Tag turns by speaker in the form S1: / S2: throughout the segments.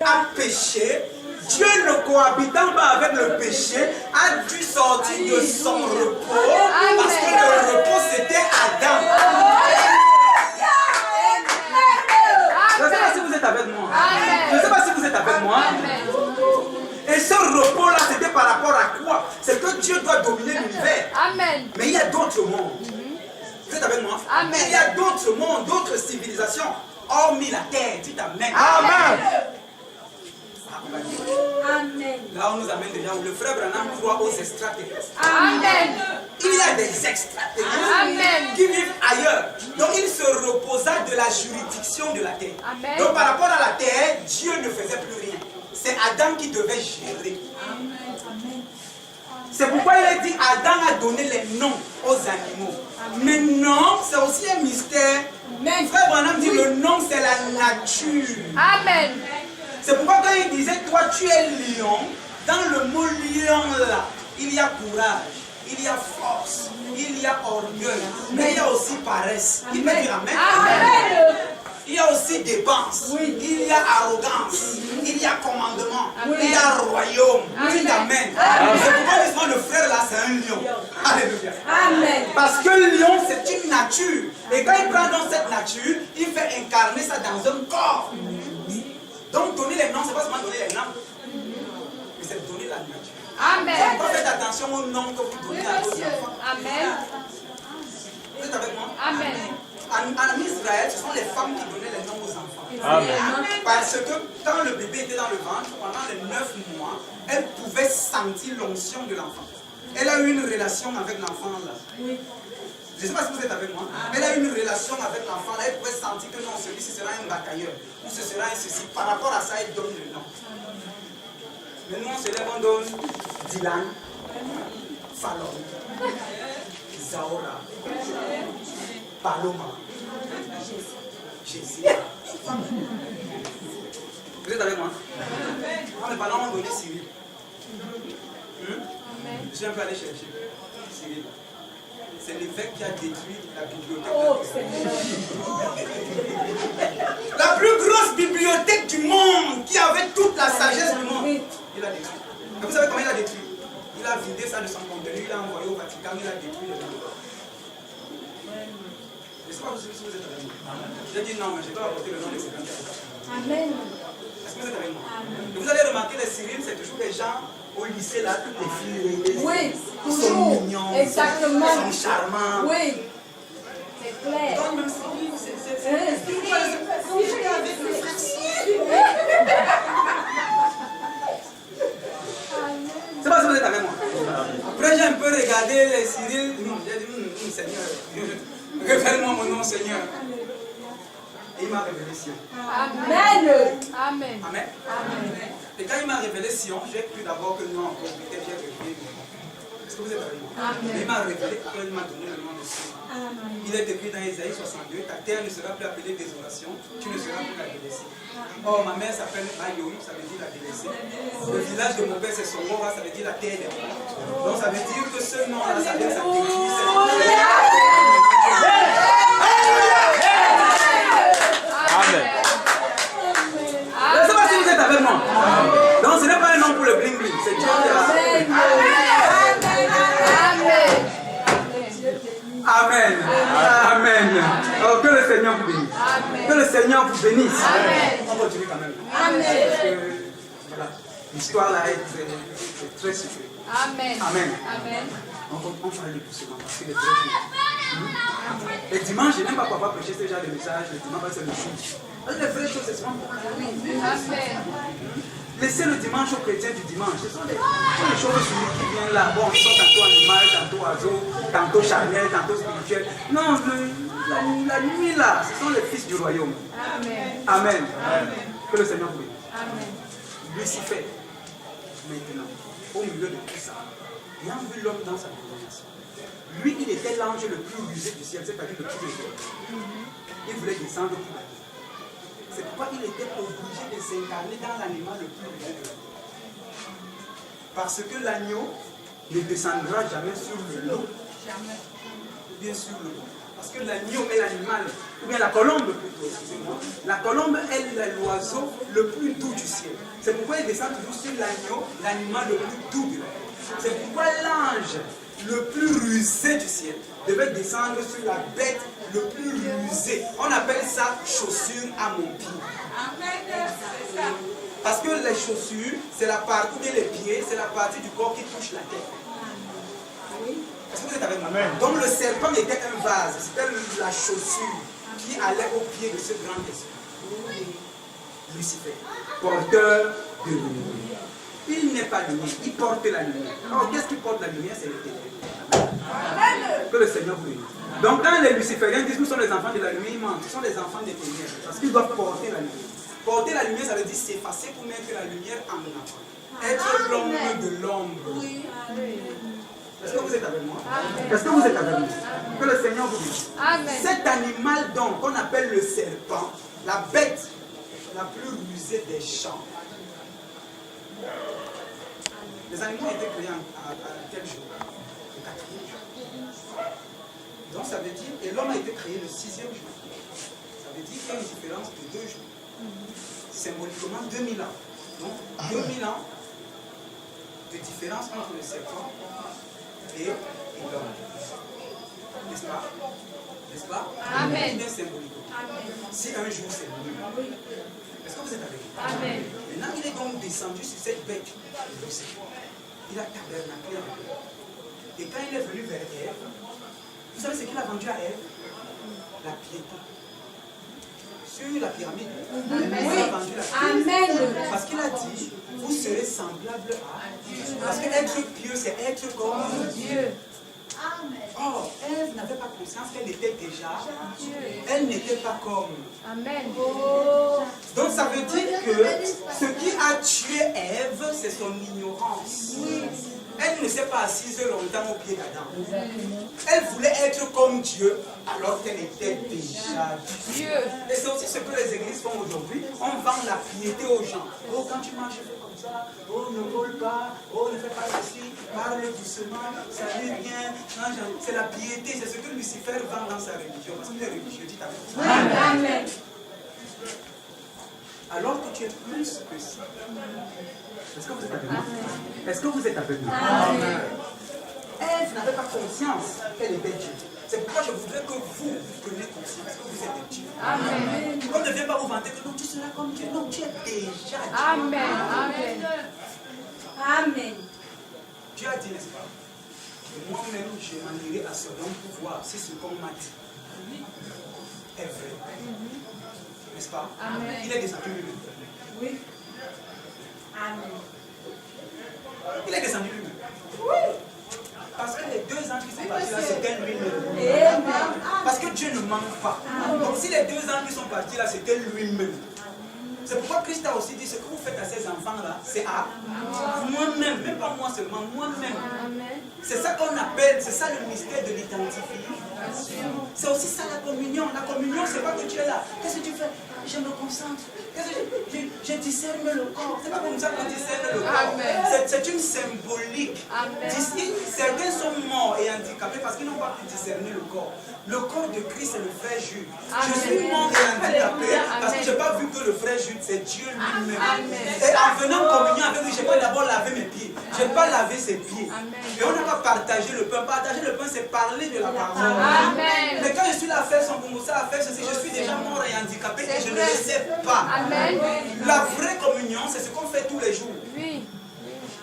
S1: a péché, Dieu ne cohabitant pas avec le péché a dû sortir de son repos parce que le repos c'était Adam. Je ne sais pas si vous êtes avec moi. Je ne sais pas si vous êtes avec moi. Et ce repos-là, c'était par rapport à quoi? C'est que Dieu doit dominer l'univers. Mais il y a d'autres mondes. Vous êtes avec moi? Il y a d'autres mondes, d'autres civilisations, hormis la terre. Dites Amen. Amen.
S2: Amen.
S1: Là, on nous amène déjà où le frère Branham croit aux extraterrestres.
S2: Amen.
S1: Il y a des extraterrestres qui vivent ailleurs. Donc, il se reposa de la juridiction de la terre.
S2: Amen.
S1: Donc, par rapport à la terre, Dieu ne faisait plus rien. C'est Adam qui devait gérer. C'est pourquoi il a dit Adam a donné les noms aux animaux. Mais non, c'est aussi un mystère. Frère Branham dit le nom, c'est la nature.
S2: Amen.
S1: C'est pourquoi quand il disait toi tu es lion, dans le mot lion là, il y a courage, il y a force, il y a orgueil, mais il y a aussi paresse. Il peut dire Amen.
S2: Amen.
S1: Il y a aussi dépense, il y a arrogance, il y a commandement, il y a royaume. Dites Amen. C'est pourquoi justement le frère là c'est un lion. Alléluia.
S2: Amen.
S1: Parce que le lion c'est une nature. Et quand il prend dans cette nature, il fait incarner ça dans un corps. Donc donner les noms, c'est pas seulement donner les noms, mais c'est donner la nature.
S2: Amen.
S1: Donc faites attention aux noms que vous donnez à vos enfants.
S2: Amen.
S1: Vous êtes avec moi?
S2: Amen.
S1: En Israël, ce sont les femmes qui donnaient les noms aux enfants.
S3: Amen.
S1: Parce que quand le bébé était dans le ventre, pendant les 9 mois, elle pouvait sentir l'onction de l'enfant. Elle a eu une relation avec l'enfant là. Je ne sais pas si vous êtes avec moi. Elle a eu une relation avec l'enfant là. Elle pouvait sentir que non, celui-ci sera un batailleur. Ou ce sera un ceci. Par rapport à ça, elle donne le nom. Mais nous, on se lève, on donne Dylan, Fallon, Zahora, Paloma, Jésus. Vous êtes avec moi? Non, mais Paloma, on donne Cyril. Je suis un peu allé chercher Cyril. C'est l'évêque qui a détruit la bibliothèque. La plus grosse bibliothèque du monde, qui avait toute la sagesse du monde, il a détruit. Et vous savez comment il a détruit? Il a vidé ça de son contenu, il a envoyé au Vatican, il a détruit le livre. Je ne sais pas si vous êtes avec moi. J'ai dit non, mais je dois apporter le nom de Cyril.
S2: Amen.
S1: Est-ce que vous êtes avec moi? Et vous allez remarquer, les Cyril, c'est toujours des gens au lycée, là, toutes les filles.
S2: Oui,
S1: ils sont
S2: toujours.
S1: mignons,
S2: Exactement.
S1: ils sont charmants.
S2: Oui. C'est clair.
S1: Donc, même Cyril, c'est
S2: Hein?
S1: avec le frère Cyril. C'est pas si vous êtes avec moi. Après, j'ai un peu regardé les Cyril. J'ai dit, Seigneur, révèle-moi mon nom, Seigneur. Et il m'a révélé Sion.
S2: Amen.
S1: Amen. Amen. Et quand il m'a révélé Sion, j'ai cru d'abord que non, peut-être j'ai révélé. Est-ce que vous êtes avec moi?
S2: Amen.
S1: Il m'a révélé, après il m'a donné le nom de Sion. Il est écrit dans Ésaïe 62, ta terre ne sera plus appelée désolation, tu ne seras plus la délaissée. Or, ma mère s'appelle Ayoum, ça veut dire la délaissée. Le village de mon père, c'est Songora, ça veut dire la terre des morts. Donc, ça veut dire que ce nom-là, ça vient s'activer.
S3: Amen.
S1: Je ne sais pas si vous êtes avec moi. Donc, ce n'est pas un nom pour le bling-bling, c'est Dieu qui a. Amen. Amen. Oh, que le Seigneur vous bénisse. Que le Seigneur vous bénisse. On continue quand même. Parce que, voilà, l'histoire là est très secrète.
S2: Amen.
S1: Amen.
S2: Amen.
S1: On va aller doucement parce qu'il est très dur. Et dimanche, je n'aime pas pouvoir prêcher ce genre de message. Le dimanche, c'est le jour. Les vraies choses, c'est souvent pour la nuit.
S2: Amen.
S1: Laissez le dimanche aux chrétiens du dimanche. Ce sont les choses qui viennent là. Bon, ils sont tantôt animal, tantôt oiseau, tantôt charnel, tantôt spirituel. Non, la nuit là, ce sont les fils du royaume.
S2: Amen.
S1: Amen. Que le Seigneur vous bénisse.
S2: Amen.
S1: Lucifer, maintenant, au milieu de tout ça, ayant vu l'homme dans sa condamnation, lui, il était l'ange le plus rusé du ciel, c'est-à-dire le plus rusé. Il voulait descendre pour la vie. C'est pourquoi il était obligé de s'incarner dans l'animal le plus rusé de la terre. Parce que l'agneau ne descendra jamais sur le lot. Jamais. Bien sur le lot. Parce que l'agneau est l'animal ou bien la colombe plutôt, excusez-moi. La colombe est l'oiseau le plus doux du ciel. C'est pourquoi il descend toujours sur l'agneau, l'animal le plus doux de la terre. C'est pourquoi l'ange le plus rusé du ciel devait descendre sur la bête le plus rusé. On appelle ça chaussure à mon pied. Parce que les chaussures, c'est la partie, ou bien les pieds, c'est la partie du corps qui touche la terre. Est-ce que vous êtes avec moi? Donc le serpent était un vase, c'était la chaussure qui allait au pied de ce grand esprit. Lucifer, porteur de lumière. Il n'est pas lumière, il porte la lumière. Alors qu'est-ce qui porte la lumière? C'est le ténèbres. Que le Seigneur vous bénisse. Donc quand les lucifériens disent que nous sommes les enfants de la lumière, ils mentent. Ce sont les enfants des ténèbres. Parce qu'ils doivent porter la lumière. Porter la lumière, ça veut dire s'effacer pour mettre la lumière en avant. Être l'ombre de l'ombre. Est-ce que vous êtes avec moi? Est-ce que vous êtes avec moi? Que le Seigneur vous bénisse. Cet animal donc qu'on appelle le serpent, la bête la plus rusée des champs. Les animaux ont été créés à quel jour? Le 4e jour. Donc ça veut dire, et l'homme a été créé le 6e jour. Ça veut dire qu'il y a une différence de 2 jours. Symboliquement 2000 ans. Donc 2000 ans de différence entre le serpent et l'homme. N'est-ce pas? N'est-ce pas? Amen. Bien symboliquement. Si un jour c'est nuit. Est-ce que vous êtes avec moi? Amen. Maintenant il est donc descendu sur cette bête. Il a tabernaclé en Ève. Et quand il est venu vers Ève, vous savez ce qu'il a vendu à Ève? La piété. Sur la pyramide, il a vendu la piété. Amen. Parce qu'il a dit, vous serez semblables à Dieu. Parce qu'être pieux, c'est être comme Dieu. Or, Ève n'avait pas conscience qu'elle était déjà Dieu. Elle n'était pas comme. Amen. Donc ça veut dire que ce qui a tué Ève, c'est son ignorance. Elle ne s'est pas assise longtemps au pied d'Adam. Elle voulait être comme Dieu alors qu'elle était déjà Dieu. Et c'est aussi ce que les églises font aujourd'hui. On vend la piété aux gens. Oh, quand tu marches, fais comme ça. Oh, ne vole pas. Oh, ne fais pas ceci. Parle doucement. Salut bien. C'est la piété. C'est ce que Lucifer vend dans sa religion. Parce qu'il est religieux. Dites Amen. Alors que tu es plus que ça. Est-ce que vous êtes avec moi? Est-ce que vous êtes avec moi? Ève n'avait pas conscience qu'elle était Dieu. C'est pourquoi je voudrais que vous preniez conscience que vous êtes Dieu. Amen. On ne vient pas vous vanter que non, tu seras comme Dieu. Non, tu es déjà Dieu. Amen. Amen. Amen. Dieu a dit, n'est-ce pas? Moi-même, je m'en irai à ce long pour voir si ce qu'on m'a dit est vrai. N'est-ce pas? Amen. Il est descendu lui-même. Oui. Amen. Il est descendu lui-même. Oui. Parce que les 2 ans qui sont partis là, c'était lui-même. Parce que Dieu ne manque pas. Donc si les 2 ans qui sont partis là, c'était lui-même. C'est pourquoi Christ a aussi dit, ce que vous faites à ces enfants-là, c'est à moi-même. Même pas moi seulement, moi-même. C'est ça qu'on appelle, c'est ça le mystère de l'identification. C'est aussi ça la communion. La communion, c'est pas que tu es là. Qu'est-ce que tu fais? Je me concentre. Je discerne le corps. C'est pas comme ça qu'on discerne le corps. C'est une symbolique. Certains sont morts et handicapés parce qu'ils n'ont pas pu discerner le corps. Le corps de Christ, c'est le frère Jude. Je suis mort et handicapé parce que je n'ai pas vu que le frère Jude, c'est Dieu lui-même. Et en venant en communion avec lui, je n'ai pas d'abord lavé mes pieds. Je n'ai pas lavé ses pieds. Et on n'a pas partagé le pain. Partager le pain, c'est parler de la parole. Mais quand je suis là à faire son commencer à faire ceci, je suis déjà mort et handicapé et je ne le sais pas. La vraie communion, c'est ce qu'on fait tous les jours.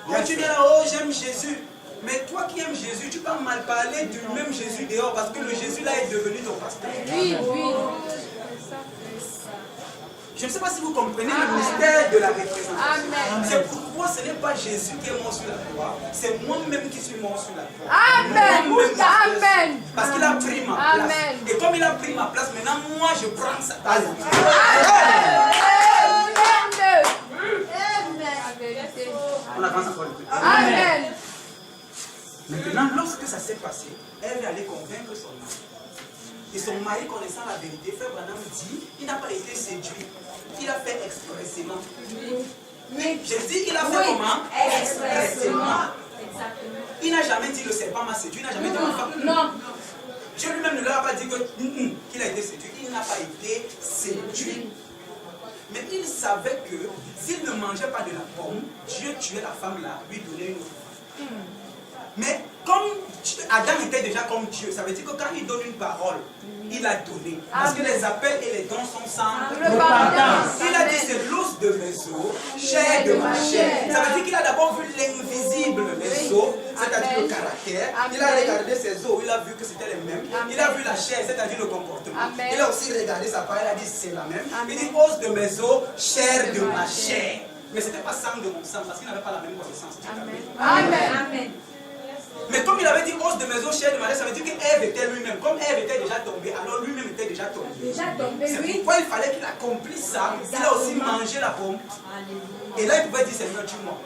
S1: Quand tu viens là, oh j'aime Jésus. Mais toi qui aimes Jésus, tu peux mal parler du même Jésus dehors parce que le Jésus là est devenu ton pasteur. Oui. Je ne sais pas si vous comprenez le mystère de la représentation. C'est pourquoi ce n'est pas Jésus qui est mort sur la croix, c'est moi-même qui suis mort sur la croix. Amen. Parce qu'il a pris ma place. Et comme il a pris ma place, maintenant moi je prends sa place. On avance encore un peu. Amen. Maintenant, lorsque ça s'est passé, elle est allée convaincre son mari. Et son mari, connaissant la vérité, frère Branham dit, il n'a pas été séduit. Il a fait expressément. J'ai dit, il a fait comment? Expressément. Il n'a jamais dit le serpent m'a séduit, il n'a jamais dit ma femme. Non. Dieu lui-même ne leur a pas dit qu'il a été séduit. Il il n'a pas été séduit. Mais il savait que s'il ne mangeait pas de la pomme, Dieu tuait la femme là, lui donnait une autre femme. Mais comme Adam était déjà comme Dieu, ça veut dire que quand il donne une parole, il a donné. Parce que les appels et les dons sont sans repentance. Il a dit c'est l'os de mes os, chair de ma chair. Ça veut dire qu'il a d'abord vu l'invisible, les os, c'est-à-dire le caractère. Il a regardé ses os, il a vu que c'était les mêmes. Il a vu la chair, c'est-à-dire le comportement. Il a aussi regardé sa parole, il a dit c'est la même. Il dit os de mes os, chair de ma chair. Mais ce n'était pas sang de mon sang, parce qu'il n'avait pas la même connaissance.
S2: Amen.
S1: Mais comme il avait dit os de mes os, chair de ma chair, ça veut dire qu'Ève était lui-même. Comme Ève était déjà tombée, alors lui-même était déjà tombé. C'est pourquoi il fallait qu'il accomplisse ça. Il a aussi mangé la pomme. Et là, il pouvait dire Seigneur, tue-moi.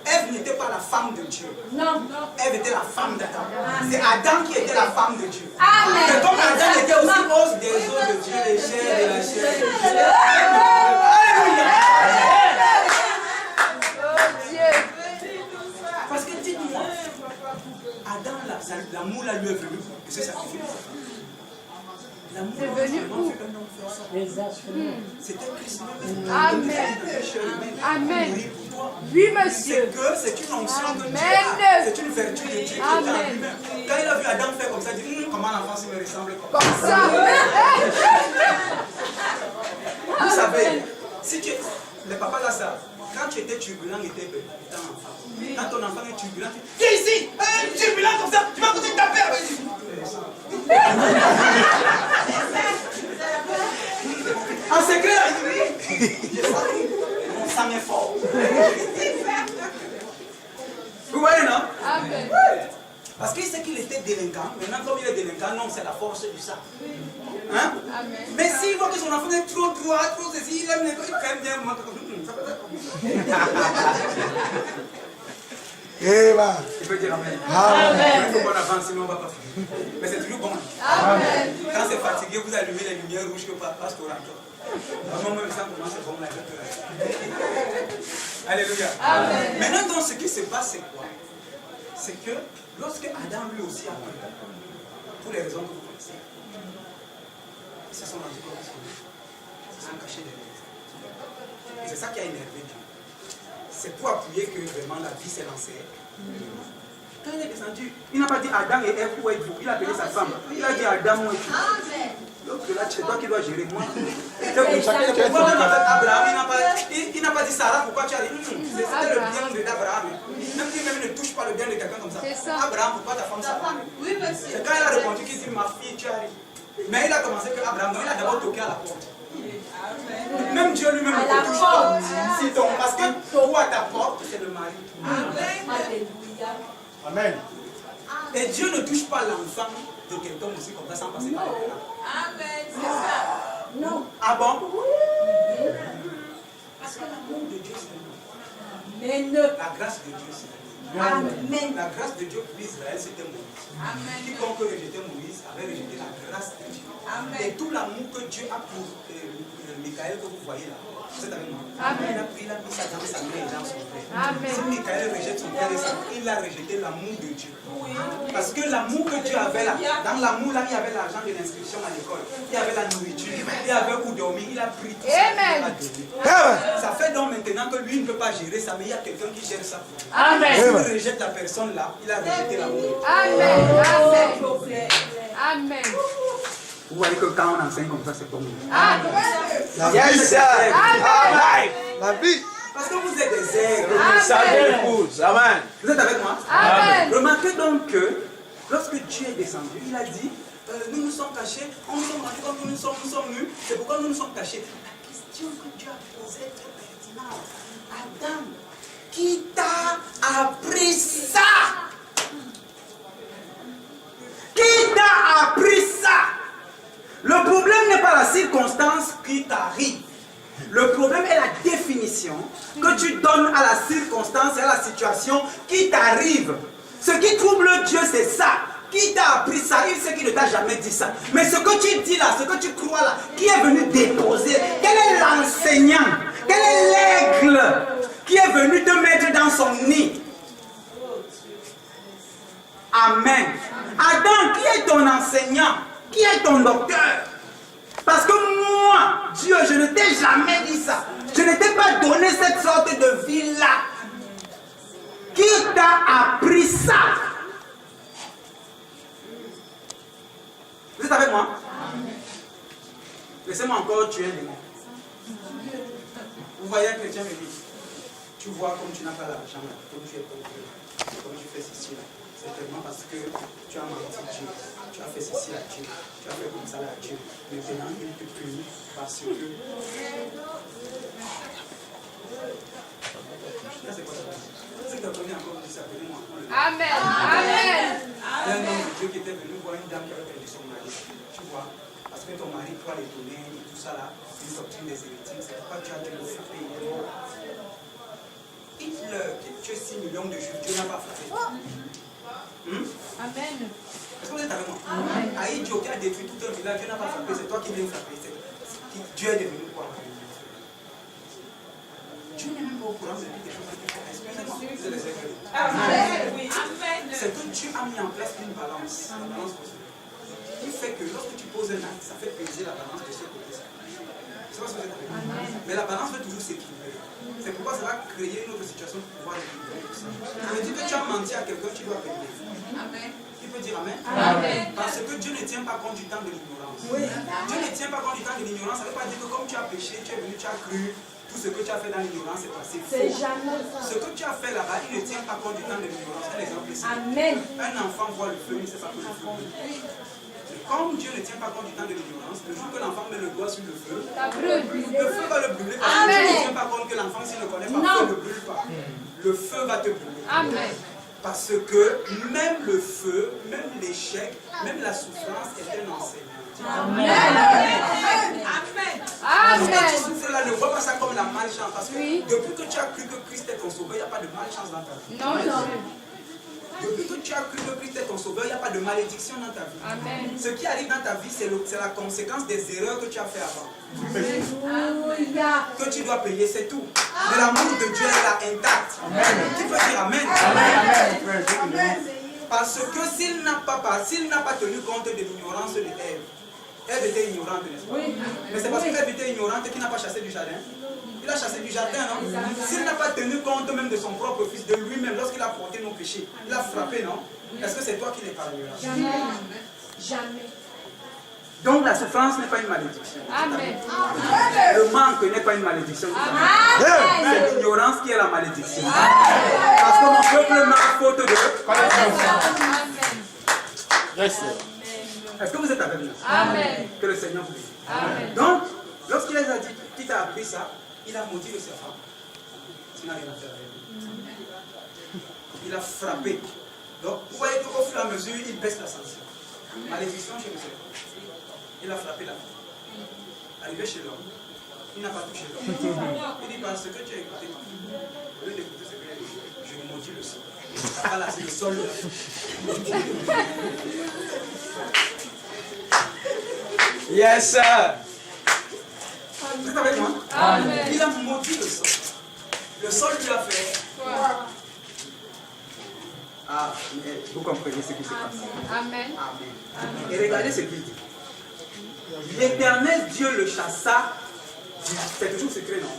S1: Ève n'était pas la femme de Dieu.
S2: Non.
S1: Ève était la femme d'Adam. C'est Adam qui était la femme de Dieu.
S2: Amen.
S1: Mais comme Adam était aussi os des os de Dieu, les chairs de la chair. Alléluia. Parce que dites-moi, Adam, l'amour là lui est venu. C'est ça. L'amour est venu où? C'était Christ.
S2: Amen. Amen. Oui, monsieur.
S1: C'est une onction de Dieu. C'est une vertu de Dieu qui est en lui-même. Quand il a vu Adam faire comme ça, il dit comment l'enfant se me ressemble comme ça. Vous savez, si tu es. Les papas là, ça. Quand tu étais turbulent, tu étais enfant. Quand ton enfant est turbulent, tu dis viens ici, turbulent comme ça, tu vas côté de ta père. En secret, mon sang est fort. Vous voyez, non?
S2: Amen.
S1: Parce qu'il sait qu'il était délinquant. Maintenant, comme il est délinquant, non, c'est la force du sang. Hein?
S2: Amen.
S1: Mais s'il voit que son enfant est trop droit, trop ceci, il aime les il aime bien moi. Ça peut être il peut dire Amen.
S2: Amen.
S1: Il faut qu'on avance, sinon on ne va pas finir. Mais c'est toujours bon.
S2: Amen.
S1: Quand c'est fatigué, vous allumez les lumières rouges que passe au rentrer. Moi, même ça commence à bon là. Alléluia.
S2: Amen.
S1: Maintenant, donc, ce qui se passe, c'est quoi? C'est que lorsque Adam lui aussi a pris, pour les raisons que vous connaissez, ils se sont rendus compte qu'ils se sont cachés derrière. Et c'est ça qui a énervé Dieu. C'est pour appuyer que vraiment la vie s'est lancée. Quand il est descendu, il n'a pas dit Adam et Ève, où êtes-vous? Il a appelé sa femme. Il a dit Adam, où es-tu? Donc là, c'est toi qui dois gérer moi. Abraham, il n'a pas dit Sarah, pourquoi tu as dit c'était le bien d'Abraham. Même si même ne touche pas le bien de quelqu'un comme ça. Abraham, pourquoi ta femme Sarah? Oui, monsieur. C'est quand il a répondu qu'il dit ma fille, tu arrives. Mais il a commencé que Abraham, il a d'abord toqué à la porte. Même Dieu lui-même ne touche pas. Parce que toi, ta porte, c'est le mari.
S2: Alléluia.
S4: Amen.
S1: Et Dieu ne touche pas l'enfant de quelqu'un aussi comme ça sans passer par les parents.
S2: Amen. C'est ça. Non.
S1: Ah bon? Parce que l'amour de Dieu, c'est l'amour. La grâce de Dieu, c'est l'amour.
S2: Amen.
S1: La grâce de Dieu pour Israël, c'était Moïse. Amen. Quiconque rejetait Moïse avait rejeté la grâce de Dieu. Amen. Et tout l'amour que Dieu a pour Michael que vous voyez là, c'est avec moi. Amen. Il a mis ça dans sa main et dans son frère.
S2: Amen.
S1: Si Michael rejette son frère et sa main, il a rejeté l'amour de Dieu. Parce que l'amour que Dieu avait là, dans l'amour là, il y avait l'argent de l'inscription à l'école, il y avait la nourriture, il y avait où dormir, il a pris tout ça.
S2: Amen.
S1: Ça fait donc maintenant que lui ne peut pas gérer ça, mais il y a quelqu'un qui gère ça.
S2: Amen.
S1: S'il rejette la personne là, il a rejeté l'amour.
S2: Amen. Amen. Amen.
S1: Vous voyez que quand on enseigne comme ça, c'est comme
S2: Amen.
S4: La vie, c'est
S2: Amen.
S4: la vie.
S1: parce que vous êtes des aigles.
S3: Amen.
S1: Vous êtes avec moi?
S2: Amen.
S1: Remarquez donc que lorsque Dieu est descendu, il a dit nous nous sommes cachés, on nous sommes rendus comme nous sommes nus, c'est pourquoi nous nous sommes cachés. La question que Dieu a posée est très pertinente. Adam, qui t'a appris ça? Qui t'a appris ça? Le problème n'est pas la circonstance qui t'arrive. Le problème est la définition que tu donnes à la circonstance et à la situation qui t'arrive. Ce qui trouble Dieu, c'est ça. Qui t'a appris ça? Il sait qu'il ne t'a jamais dit ça. Mais ce que tu dis là, ce que tu crois là, qui est venu déposer? Quel est l'enseignant? Quel est l'aigle qui est venu te mettre dans son nid? Amen. Adam, qui est ton enseignant? Qui est ton docteur? Parce que moi, Dieu, je ne t'ai jamais dit ça. Je ne t'ai pas donné cette sorte de vie-là. Qui t'a appris ça? Vous êtes avec moi? Laissez-moi encore tuer un démon. Vous voyez un chrétien me dit, tu vois comme tu n'as pas l'argent là, comme tu es pauvre, comme tu fais ceci là. C'est tellement parce que tu as menti Dieu, tu as fait ceci à Dieu, tu as fait comme ça à Dieu. Maintenant il te punit parce que... Là c'est quoi ça? C'est que tu connais encore dit ça, moi.
S2: Amen. Amen.
S1: Un homme de Dieu qui était venu voir une dame qui avait perdu son mari. Tu vois? Parce que ton mari, toi, les donner et tout ça là, une doctrine des hérétiques, c'est pourquoi tu as dû le frapper. Hitler qui a tué 6 millions de juifs, Dieu n'a pas frappé.
S2: Amen.
S1: Est-ce que vous êtes avec moi? Aïdjo qui a détruit tout un village, Dieu n'a pas frappé, c'est toi qui viens frapper. Dieu est devenu quoi? Dieu n'est même pas au courant de quelque chose que tu fais. Excusez-moi, vous allez essayer.
S2: Amen. Amen.
S1: C'est que Dieu a mis en place une balance. La balance possible. Il fait que lorsque tu poses un acte, ça fait peser la balance de ce côté-ci. C'est pas ce que vous êtes avec moi. Mais la balance veut toujours s'équilibrer. C'est pourquoi ça va créer une autre situation pour pouvoir équilibrer tout ça. Ça veut dire que tu as menti à quelqu'un, tu dois payer.
S2: Amen.
S1: Qui peut dire Amen?
S2: Amen.
S1: Parce que Dieu ne tient pas compte du temps de l'ignorance.
S2: Oui.
S1: Dieu ne tient pas compte du temps de l'ignorance. Ça ne veut pas dire que comme tu as péché, tu es venu, tu as cru, tout ce que tu as fait dans l'ignorance est passé faux.
S2: C'est jamais ça.
S1: Ce que tu as fait là-bas, il ne tient pas compte du temps de l'ignorance. Un exemple ici.
S2: Amen.
S1: Un enfant voit le feu, il ne sait pas que le feu brûle. Comme Dieu ne tient pas compte du temps de l'ignorance, le jour que l'enfant met le doigt sur le feu,
S2: Ça brûle.
S1: le feu va le brûler. Parce que Dieu ne tient pas compte que l'enfant, s'il ne connaît pas,
S2: Non.
S1: ne brûle pas. Le feu va te brûler.
S2: Amen.
S1: Parce que même le feu, même l'échec, même la souffrance est un enseignement.
S2: Amen.
S1: Amen.
S2: Amen.
S1: Quand tu souffres là, ne vois pas ça comme la malchance. Parce que
S2: Oui.
S1: depuis que tu as cru que Christ est ton sauveur, il n'y a pas de malchance dans ta vie.
S2: Non, non.
S1: Depuis que tu as cru que Christ est ton sauveur, il n'y a pas de malédiction dans ta vie.
S2: Amen.
S1: Ce qui arrive dans ta vie, c'est la conséquence des erreurs que tu as fait avant.
S2: Alléluia.
S1: Que tu dois payer, c'est tout. Mais l'amour de Dieu est là intact. Qui peut dire Amen? Parce que s'il n'a pas tenu compte de l'ignorance de Ève, Ève était ignorante, n'est-ce pas?
S2: Oui.
S1: Mais c'est parce qu'Ève était ignorante qu'il n'a pas chassé du jardin. Il a chassé du jardin, non? S'il n'a pas tenu compte même de son propre fils, de lui-même, lorsqu'il a porté nos péchés, il a frappé, non? Est-ce que c'est toi qui l'épargneras?
S2: Jamais. Jamais.
S1: Donc la souffrance n'est pas une malédiction.
S2: Amen.
S1: Le manque n'est pas une malédiction.
S2: Amen.
S1: C'est l'ignorance qui est la malédiction. Parce que mon peuple meurt faute de connaissance.
S2: Amen.
S1: Est-ce que vous êtes avec nous?
S2: Amen.
S1: Que le Seigneur vous bénisse.
S2: Amen.
S1: Donc, lorsqu'il les a dit, qui t'a appris ça, il a maudit le serpent. Il n'a rien à faire avec lui. Il a frappé. Donc, vous voyez qu'au fur et à mesure, il baisse la sanction. Malédiction chez le serpent. Il a frappé la femme. Arrivé chez l'homme, il n'a pas touché l'homme. Il dit, parce que tu as écouté ma fille, au lieu d'écouter ce que j'ai dit, je maudis le sol. Voilà, c'est le sol.
S3: Yes, sir.
S1: Vous êtes avec moi?
S2: Amen.
S1: Il a maudit le sol. Le sol lui a fait. Ah, mais vous comprenez ce qui se passe.
S2: Amen.
S1: Amen. Et regardez ce qu'il dit. L'Éternel Dieu le chassa. C'est toujours secret, non?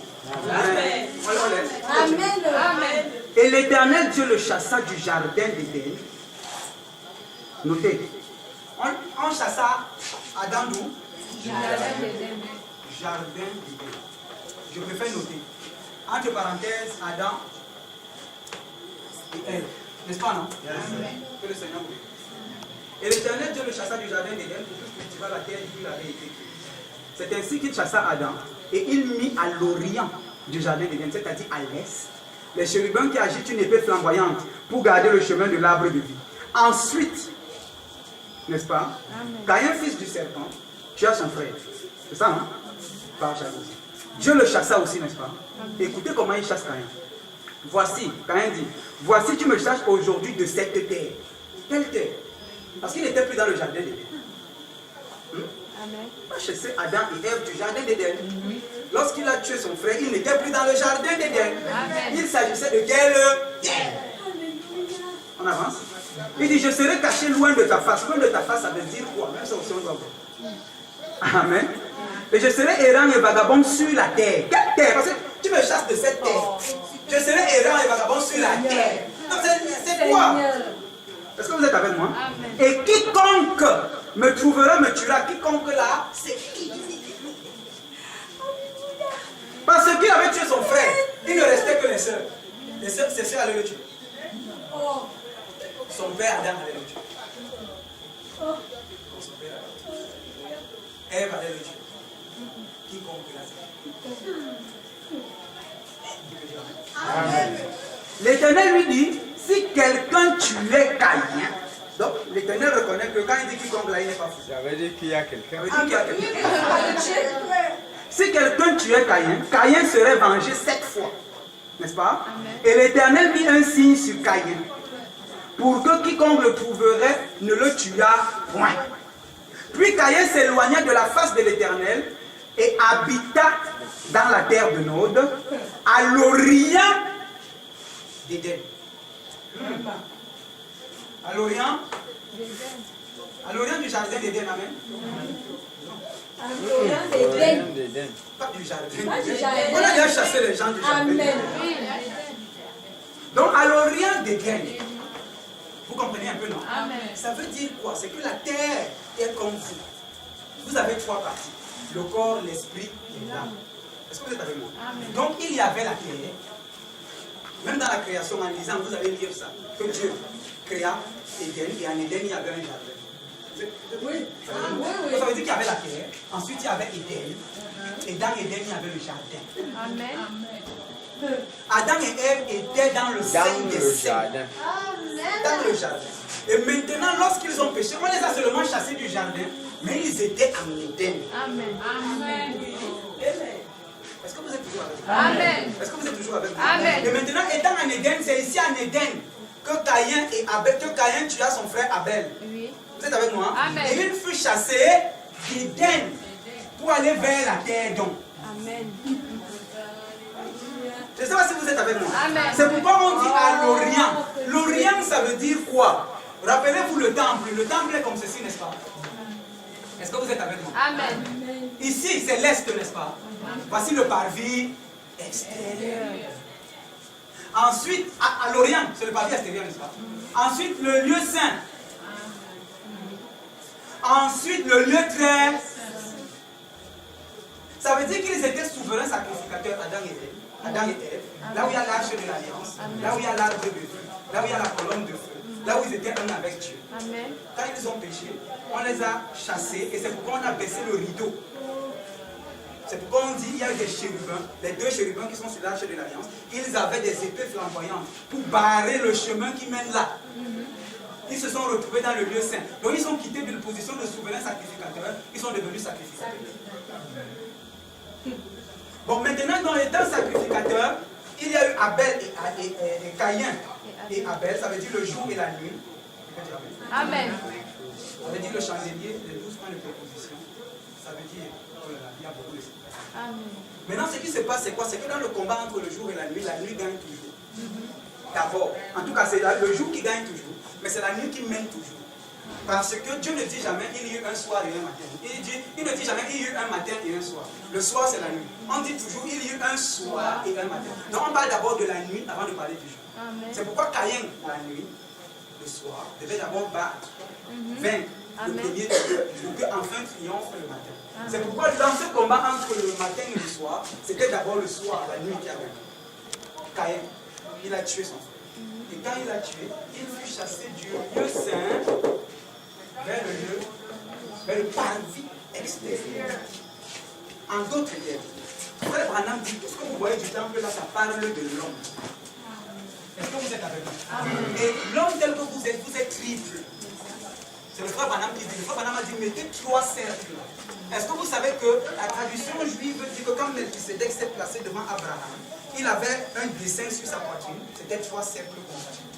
S1: Amen.
S2: Amen. Amen.
S1: Et l'Éternel Dieu le chassa du jardin d'Éden. Notez. On chassa Adam d'où?
S2: Jardin d'Éden.
S1: Jardin d'Éden. Je préfère noter. Entre parenthèses, Adam et Ève. N'est-ce pas, non? Que le Seigneur vous bénisse. Et l'Éternel Dieu le chassa du jardin d'Éden pour tout cultiver la terre d'où il avait été créé. C'est ainsi qu'il chassa Adam et il mit à l'orient du jardin d'Éden, c'est-à-dire à l'est, les chérubins qui agitent une épée flamboyante pour garder le chemin de l'arbre de vie. Ensuite, n'est-ce pas? Caïn, fils du serpent, tu as son frère. C'est ça, non? Par jalousie. Dieu le chassa aussi, n'est-ce pas? Écoutez comment il chasse Caïn. Voici, Caïn dit, voici tu me chasses aujourd'hui de cette terre. Quelle terre? Parce qu'il n'était plus dans le jardin d'Éden.
S2: Amen.
S1: Il a chassé Adam et Ève du jardin d'Éden. Lorsqu'il a tué son frère, il n'était plus dans le jardin d'Éden. Il s'agissait de quelle terre? On avance. Il dit, je serai caché loin de ta face. Loin de ta face, ça veut dire quoi? Même ça aussi, on doit voir. Amen. Et je serai errant et vagabond sur la terre. Quelle terre? Parce que tu me chasses de cette terre. Je serai errant et vagabond sur la terre. Non, c'est quoi? Est-ce que vous êtes avec moi?
S2: Amen.
S1: Et quiconque me trouvera me tuera. Quiconque là, c'est qui? Parce qu'il avait tué son frère, il ne restait que les sœurs. Ses sœurs allaient le tuer. Son père Adam allait le tuer. Son père allait le tuer. Ève allait le tuer. Quiconque là.
S4: Amen.
S1: L'Éternel lui dit, si quelqu'un tuait Caïn, donc l'Éternel reconnaît que quand il dit quiconque là, il n'est pas fou.
S4: Ça veut dire qu'il y a quelqu'un.
S1: Ça veut dire qu'il y a quelqu'un. Si quelqu'un tuait Caïn, Caïn serait vengé 7 fois. N'est-ce pas?
S2: Amen.
S1: Et l'Éternel mit un signe sur Caïn, pour que quiconque le trouverait ne le tuât point. Puis Caïn s'éloigna de la face de l'Éternel et habita dans la terre de Nod, à l'orient d'Éden. À l'orient du jardin d'Éden, amen. Pas du jardin. On a déjà chassé les gens du jardin.
S2: Amen.
S1: Donc à l'orient d'Éden. Vous comprenez un peu, non?
S2: Amen.
S1: Ça veut dire quoi? C'est que la terre est comme vous. Vous avez 3 parties. Le corps, l'esprit et l'âme. Est-ce que vous êtes avec moi?
S2: Amen.
S1: Donc il y avait la terre. Même dans la création, en lisant, vous allez lire ça. Que Dieu créa Éden et en Éden il y avait un jardin.
S2: Oui.
S1: Ça veut dire qu'il y avait la terre. Ensuite il y avait Éden. Et dans Éden il y avait le jardin.
S2: Amen.
S1: Adam et Ève étaient dans le sein
S4: Dans
S1: des
S4: le
S1: saints.
S4: jardin.
S1: Dans le jardin. Et maintenant, lorsqu'ils ont péché, on les a seulement chassés du jardin, mais ils étaient en Éden.
S2: Amen. Amen.
S1: Est-ce que vous êtes toujours avec moi?
S2: Amen.
S1: Est-ce que vous êtes toujours avec moi?
S2: Amen.
S1: Et maintenant, étant en Éden, c'est ici en Éden que Caïn et Abel, que Caïn tua son frère Abel.
S2: Oui.
S1: Vous êtes avec moi?
S2: Amen.
S1: Et il fut chassé d'Éden pour aller vers la terre donc.
S2: Amen.
S1: Je ne sais pas si vous êtes avec moi.
S2: Amen.
S1: C'est pourquoi on dit à l'Orient. L'Orient, ça veut dire quoi? Rappelez-vous le temple. Le temple est comme ceci, n'est-ce pas? Est-ce que vous êtes avec moi?
S2: Amen.
S1: Ici, c'est l'Est, n'est-ce pas? Voici le parvis extérieur. Ensuite, à l'Orient, c'est le parvis extérieur, n'est-ce pas? Ensuite, le lieu saint. Ensuite, le lieu très... Ça veut dire qu'ils étaient souverains sacrificateurs, Adam et Ève, là où il y a l'arche de l'alliance, là où il y a l'arbre de feu, là où il y a la colonne de feu, là où ils étaient un avec Dieu.
S2: Amen.
S1: Quand ils ont péché, on les a chassés et c'est pourquoi on a baissé le rideau. C'est pourquoi on dit qu'il y a eu des chérubins, les 2 chérubins qui sont sur l'arche de l'alliance, ils avaient des épées flamboyantes pour barrer le chemin qui mène là. Ils se sont retrouvés dans le lieu saint. Donc ils ont quitté d'une position de souverain sacrificateur, ils sont devenus sacrificateurs. Bon, maintenant, dans les 2 sacrificateurs, il y a eu Abel et Caïn et Abel, ça veut dire le jour et la nuit.
S2: Amen.
S1: Ça veut dire le chandelier, les 12 points de proposition. Ça veut dire, oh là là, il y a beaucoup de choses.
S2: Amen.
S1: Maintenant, ce qui se passe, c'est quoi? C'est que dans le combat entre le jour et la nuit gagne toujours. D'abord, en tout cas, c'est le jour qui gagne toujours, mais c'est la nuit qui mène toujours. Parce que Dieu ne dit jamais il y a eu un soir et un matin. Il ne dit jamais il y a eu un matin et un soir. Le soir, c'est la nuit. On dit toujours il y a eu un soir et un matin. Donc on parle d'abord de la nuit avant de parler du jour.
S2: Amen.
S1: C'est pourquoi Caïn, la nuit, le soir, devait d'abord battre, vaincre le
S2: Amen.
S1: premier pour qu'enfin triomphe le matin. C'est pourquoi dans ce combat entre le matin et le soir, c'était d'abord le soir, la nuit qui a gagné. Caïn, il a tué son frère. Et quand il l'a tué, il fut chassé du lieu saint vers le parvis extérieur. En d'autres termes, Frère Branham dit tout ce que vous voyez du temple là, ça parle de l'homme. Est-ce que vous êtes avec moi? Et l'homme tel que vous êtes triple. C'est le frère Branham qui dit. Le frère Branham a dit mettez 3 cercles. Est-ce que vous savez que la tradition juive dit que quand Melchisédek s'est placé devant Abraham, il avait un dessin sur sa poitrine, c'était 3 cercles concentriques.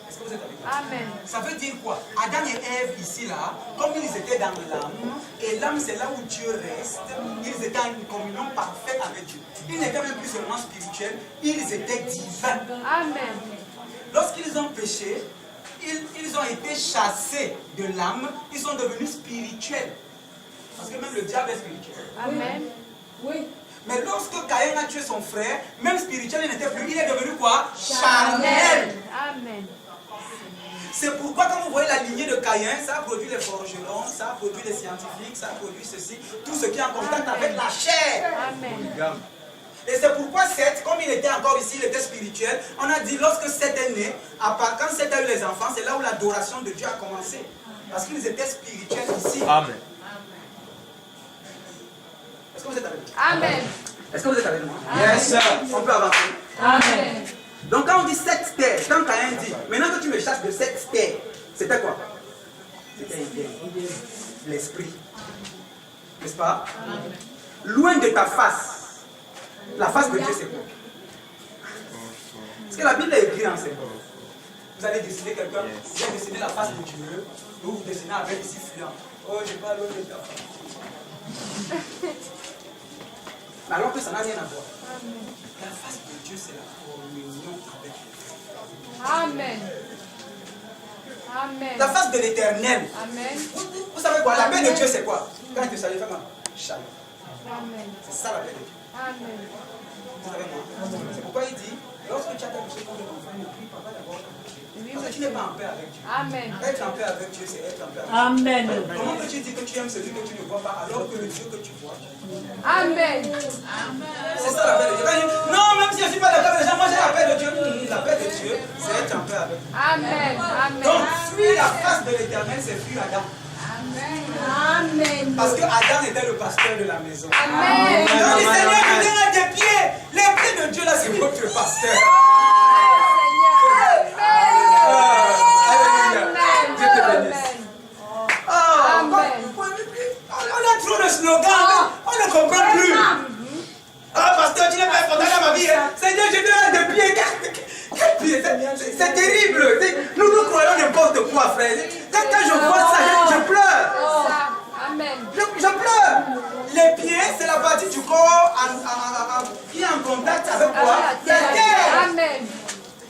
S1: Est-ce que vous êtes avec moi?
S2: Amen.
S1: Ça veut dire quoi? Adam et Ève ici là, comme ils étaient dans l'âme, et l'âme c'est là où Dieu reste, ils étaient en une communion parfaite avec Dieu. Ils n'étaient même plus seulement spirituels, ils étaient divins.
S2: Amen.
S1: Lorsqu'ils ont péché, ils ont été chassés de l'âme, ils sont devenus spirituels. Parce que même le diable est spirituel.
S2: Amen.
S5: Oui.
S1: Mais lorsque Caïn a tué son frère, même spirituel, il n'était plus. Il est devenu quoi? Charnel.
S2: Amen.
S1: C'est pourquoi quand vous voyez la lignée de Caïn, ça a produit les forgerons, ça a produit les scientifiques, ça a produit ceci, tout ce qui est en contact avec la chair.
S2: Amen.
S1: Et c'est pourquoi Seth, comme il était encore ici, il était spirituel, on a dit lorsque Seth est né, quand Seth a eu les enfants, c'est là où l'adoration de Dieu a commencé. Parce qu'ils étaient spirituels ici.
S3: Amen.
S1: Est-ce que vous êtes avec moi?
S2: Amen.
S1: Est-ce que vous êtes avec moi?
S3: Yes, sir.
S1: On peut avancer.
S2: Amen.
S1: Donc quand on dit cette terre, quand Caïn dit, maintenant que tu me chasses de cette terre, c'était quoi? C'était l'esprit. N'est-ce pas? Loin de ta face. La face de Dieu, c'est quoi? Parce que la Bible est écrite en ces mots. Vous allez dessiner quelqu'un, vous allez dessiner la face de Dieu, ou vous dessinez avec ici fuyant. Oh, je parle de ta face. Mais alors que ça n'a rien à voir. La face de Dieu, c'est la communion avec Dieu.
S2: Amen. Amen.
S1: La face de l'éternel.
S2: Amen.
S1: Vous savez quoi? La paix de Dieu, c'est quoi? Quand il te salue, fais quoi? Shalom.
S2: Amen.
S1: C'est ça la paix de Dieu.
S2: Amen.
S1: Vous savez moi? C'est pourquoi il dit, lorsque tu as quelque chose contre ton frère, ne prie pas d'abord contre Dieu. Parce que tu n'es pas en paix avec Dieu.
S2: Amen.
S1: Être en paix avec Dieu, c'est être en paix avec Dieu.
S5: Amen.
S1: Comment peux-tu dire que tu aimes celui que tu ne vois pas alors que le Dieu que tu vois?
S2: Amen.
S1: C'est ça la paix de Dieu. Quand il dit, non, même si je ne suis pas d'accord avec les gens, moi j'ai la paix de Dieu. La paix de Dieu, c'est être en paix avec Dieu.
S2: Amen.
S1: Donc,
S2: Amen.
S1: fuir la face de l'éternel, c'est fuir Adam.
S5: Amen.
S1: Parce que Adam était le pasteur de la maison.
S2: Amen.
S1: Donc, le Seigneur, je viens à tes pieds. Les pieds de Dieu, là, c'est votre pasteur. Alléluia. Dieu te bénisse. On a trop de slogans, on ne comprend plus. Ah, pasteur, tu n'es pas important dans ma vie. Hein. Seigneur, je viens à tes pieds. Quel pied? C'est terrible. Nous croyons n'importe quoi, frère. Quand je vois ça, je pleure.
S2: Amen.
S1: Je pleure. Les pieds, c'est la partie du corps qui est en contact avec quoi? La terre.
S2: Amen.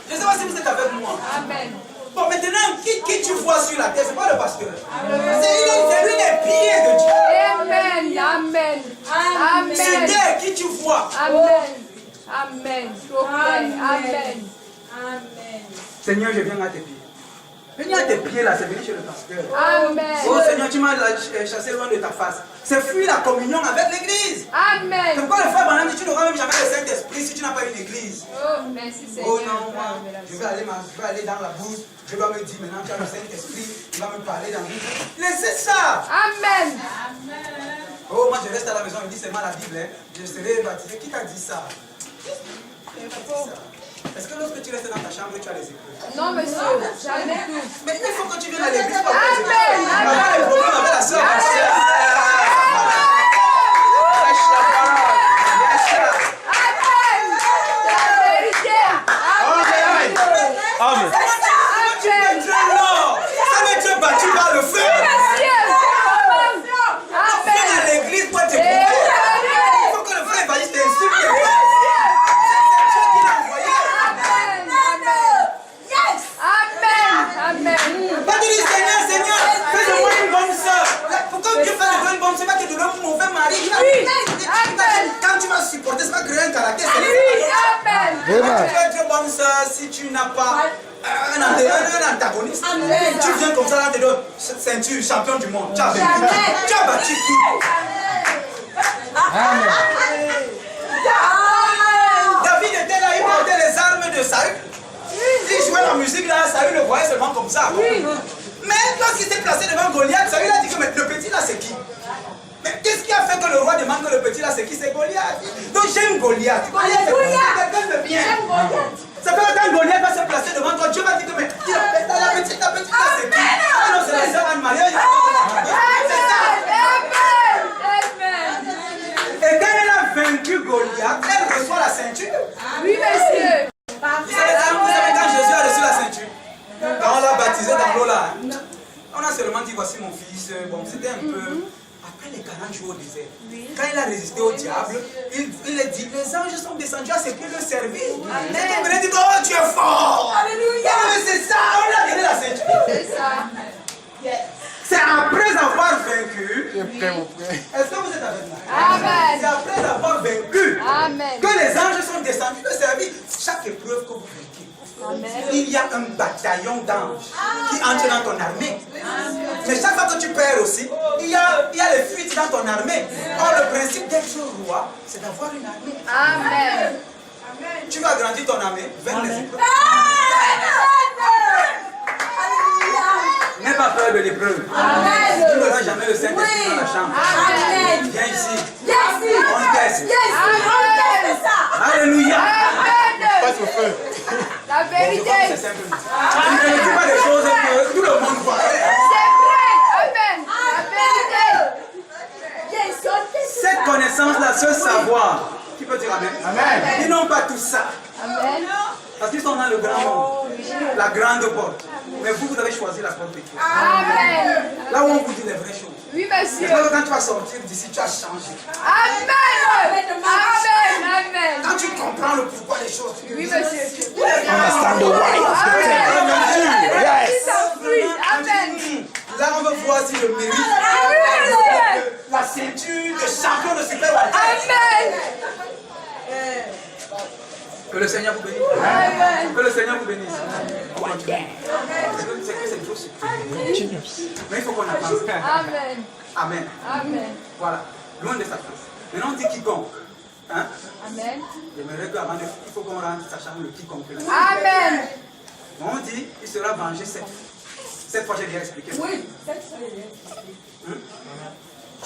S1: Je ne sais pas si vous êtes avec moi.
S2: Amen.
S1: Bon, maintenant, qui tu vois sur la terre? Ce n'est pas le pasteur. C'est lui les pieds de Dieu.
S2: Amen. Amen. Amen.
S1: C'est terre qui tu vois.
S2: Amen. Amen. Amen.
S5: Amen.
S1: Seigneur, je viens à tes pieds. Venir à tes pieds là, c'est venir chez le pasteur.
S2: Amen.
S1: Oh Seigneur, tu m'as chassé loin de ta face. C'est fuir la communion avec l'église. C'est
S2: Amen.
S1: pourquoi le frère Branham dit tu n'auras même jamais le Saint-Esprit si tu n'as pas une église.
S2: Oh, merci Seigneur.
S1: Oh non, moi, je vais aller dans la bourse. Je dois me dire maintenant tu as le Saint-Esprit. Il va me parler dans la bouche. Laissez ça.
S2: Amen.
S1: Oh, moi je reste à la maison, il me dit c'est mal la Bible. Hein. Je serai baptisé. Qui t'a dit ça? Est-ce que lorsque tu restes dans ta chambre, tu as les épreuves?
S2: Non, monsieur. Jamais tout.
S1: Mais il faut que tu viennes à l'église pour
S2: Amen.
S1: avoir les problèmes avec la soeur.
S3: Amen.
S1: Tu peux être là. Ça va être battu par le feu. Viens à l'église pour être prouvé. Il faut que le frère évangéliste t'insulte. C'est Dieu qui l'a envoyé.
S2: Amen.
S1: Pas de dire Seigneur, fais de moi une bonne soeur. Pourquoi Dieu fait de toi une bonne soeur? C'est pas que de l'homme mauvais mari. Quand tu vas supporter, c'est pas créer un caractère.
S2: Amen.
S1: Tu vas être bonne soeur si tu n'as pas un antagoniste. Tu viens comme ça, là, tu donnes ceinture, champion du monde. Tu as vaincu. Tu as battu qui? David était là, il portait les armes de Saül. Il jouait la musique là, Saül le voyait seulement comme ça. Mais lorsqu'il s'est placé devant Goliath, Saül a dit que mais le petit là c'est qui? Mais qu'est-ce qui a fait que le roi demande que le petit là c'est qui? C'est Goliath. Donc j'aime Goliath. Quelqu'un de bien. Ça fait quand Goliath va se placer devant toi, Dieu va dire que mais la petite là c'est qui? Ah non, c'est la sœur Anne-Marie. C'est ça. Et quand elle a vaincu Goliath, elle reçoit la ceinture.
S2: Oui, monsieur.
S1: Vous savez quand Jésus a reçu la ceinture? Quand on l'a baptisé dans l'eau là, on a seulement dit voici mon fils. Bon, c'était un peu. Après les 40 jours au désert, quand il a résisté au diable, il a dit les anges sont descendus à ce qu'il le servir. C'est comme il a dit oh tu es fort. Alléluia. C'est ça, on lui a donné la ceinture.
S2: C'est ça.
S1: C'est après avoir vaincu, est-ce que vous êtes avec moi?
S2: Amen.
S1: C'est après avoir vaincu
S2: Amen.
S1: que les anges sont descendus de servir. Chaque épreuve que vous vaincez,
S2: Amen.
S1: il y a un bataillon d'anges qui entre dans ton armée. Mais chaque fois que tu perds aussi, il y a les fuites dans ton armée. Or, le principe d'être roi, c'est d'avoir une armée.
S2: Amen.
S1: Tu vas agrandir ton armée vers les épreuves. N'aie pas peur de l'épreuve. Tu n'auras jamais le Saint-Esprit dans la chambre.
S5: Amen.
S1: Viens ici.
S5: Yes.
S1: On teste.
S5: Yes.
S1: Alléluia.
S4: Passe au feu.
S2: La
S1: Bon, je
S2: vérité.
S1: crois que c'est simple. Tu ne dis pas des choses que tout le monde voit.
S2: C'est vrai. Amen. La vérité.
S1: Cette connaissance-là, ce savoir, qui peut dire Amen?
S4: Amen.
S1: Ils n'ont pas tout ça.
S2: Amen.
S1: Parce qu'ils sont dans le grand monde, la grande porte. Mais vous avez choisi la porte petite.
S2: Amen.
S1: Là où on vous dit les vraies choses.
S2: Oui,
S1: C'est
S2: monsieur.
S1: pas que quand tu vas sortir d'ici, tu as changé.
S2: Amen. Amen.
S1: Quand tu comprends le pourquoi des choses, tu
S2: Oui,
S1: dis,
S2: monsieur.
S4: Understand the why of the thing.
S2: Amen.
S4: Yes.
S2: Qui s'enfuit. Amen.
S1: là, on veut voir si le mérite
S2: Amen.
S1: la ceinture de champion de Super Walter.
S2: Amen.
S1: Que le Seigneur vous bénisse.
S2: Amen.
S1: Que le Seigneur vous bénisse. C'est que c'est une chose. Mais il faut qu'on avance.
S2: Amen.
S1: Amen.
S2: Amen.
S1: Voilà. Loin de sa face. Maintenant, on dit quiconque. Hein?
S2: Amen.
S1: J'aimerais qu'avant, il faut qu'on rende sachant le quiconque. Là.
S2: Amen.
S1: On dit il sera vengé cette fois. Cette fois, j'ai bien expliqué.
S5: Oui, cette fois,
S1: Hein?